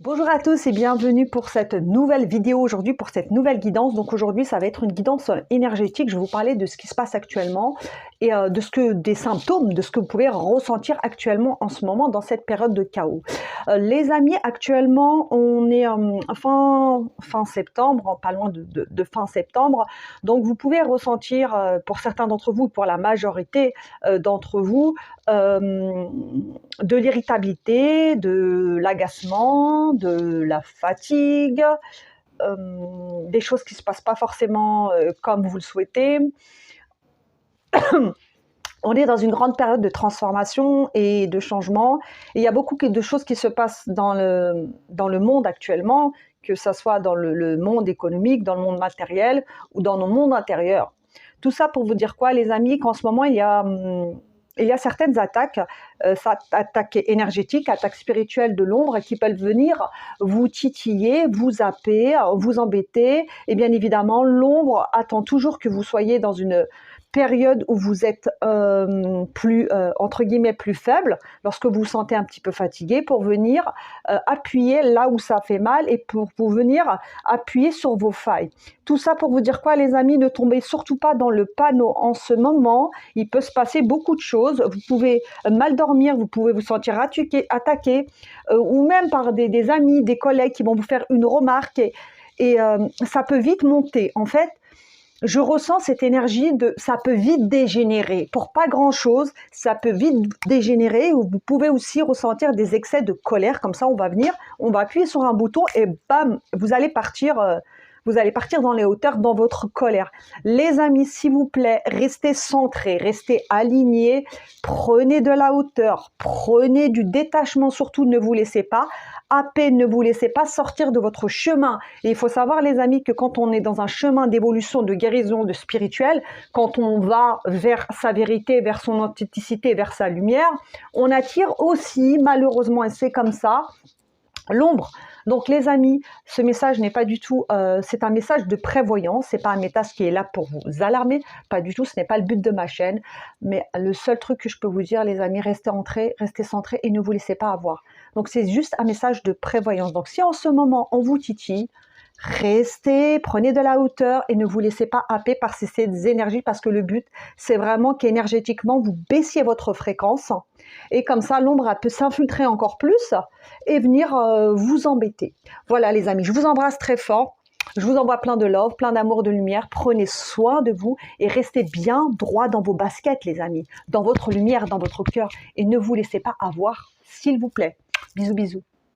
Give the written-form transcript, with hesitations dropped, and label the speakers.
Speaker 1: Bonjour à tous et bienvenue pour cette nouvelle vidéo aujourd'hui, pour cette nouvelle guidance. Donc aujourd'hui, ça va être une guidance énergétique. Je vais vous parler de ce qui se passe actuellement et des symptômes, de ce que vous pouvez ressentir actuellement en ce moment dans cette période de chaos. Les amis, actuellement, on est fin septembre, pas loin de fin septembre. Donc vous pouvez ressentir, pour certains d'entre vous, pour la majorité d'entre vous, de l'irritabilité, de l'agacement, de la fatigue, des choses qui ne se passent pas forcément comme vous le souhaitez. On est dans une grande période de transformation et de changement. Et il y a beaucoup de choses qui se passent dans le monde actuellement, que ce soit dans le monde économique, dans le monde matériel ou dans nos mondes intérieurs. Tout ça pour vous dire quoi, les amis, qu'en ce moment, il y a certaines attaques, attaques énergétiques, attaques spirituelles de l'ombre qui peuvent venir vous titiller, vous zapper, vous embêter. Et bien évidemment, l'ombre attend toujours que vous soyez dans une période où vous êtes entre guillemets plus faible, lorsque vous vous sentez un petit peu fatigué, pour venir appuyer là où ça fait mal et pour venir appuyer sur vos failles. Tout ça pour vous dire quoi, les amis, ne tombez surtout pas dans le panneau en ce moment. Il peut se passer beaucoup de choses. Vous pouvez mal dormir, vous pouvez vous sentir attaqué ou même par des amis, des collègues qui vont vous faire une remarque et ça peut vite monter. En fait, je ressens cette énergie ça peut vite dégénérer. Pour pas grand-chose, ça peut vite dégénérer. Vous pouvez aussi ressentir des excès de colère. Comme ça, on va appuyer sur un bouton et bam, vous allez partir dans les hauteurs, dans votre colère. Les amis, s'il vous plaît, restez centrés, restez alignés, prenez de la hauteur, prenez du détachement, surtout ne vous laissez pas happer, ne vous laissez pas sortir de votre chemin. Et il faut savoir, les amis, que quand on est dans un chemin d'évolution, de guérison, de spirituel, quand on va vers sa vérité, vers son authenticité, vers sa lumière, on attire aussi, malheureusement, et c'est comme ça, l'ombre. Donc les amis, ce message n'est pas du tout, c'est un message de prévoyance, c'est pas un message qui est là pour vous alarmer, pas du tout, ce n'est pas le but de ma chaîne, mais le seul truc que je peux vous dire, les amis, restez centrés et ne vous laissez pas avoir. Donc c'est juste un message de prévoyance. Donc si en ce moment on vous titille, restez, prenez de la hauteur et ne vous laissez pas happer par ces énergies, parce que le but, c'est vraiment qu'énergétiquement, vous baissiez votre fréquence et comme ça, l'ombre peut s'infiltrer encore plus et venir vous embêter. Voilà les amis, je vous embrasse très fort. Je vous envoie plein de love, plein d'amour, de lumière. Prenez soin de vous et restez bien droit dans vos baskets, les amis, dans votre lumière, dans votre cœur. Et ne vous laissez pas avoir, s'il vous plaît. Bisous, bisous.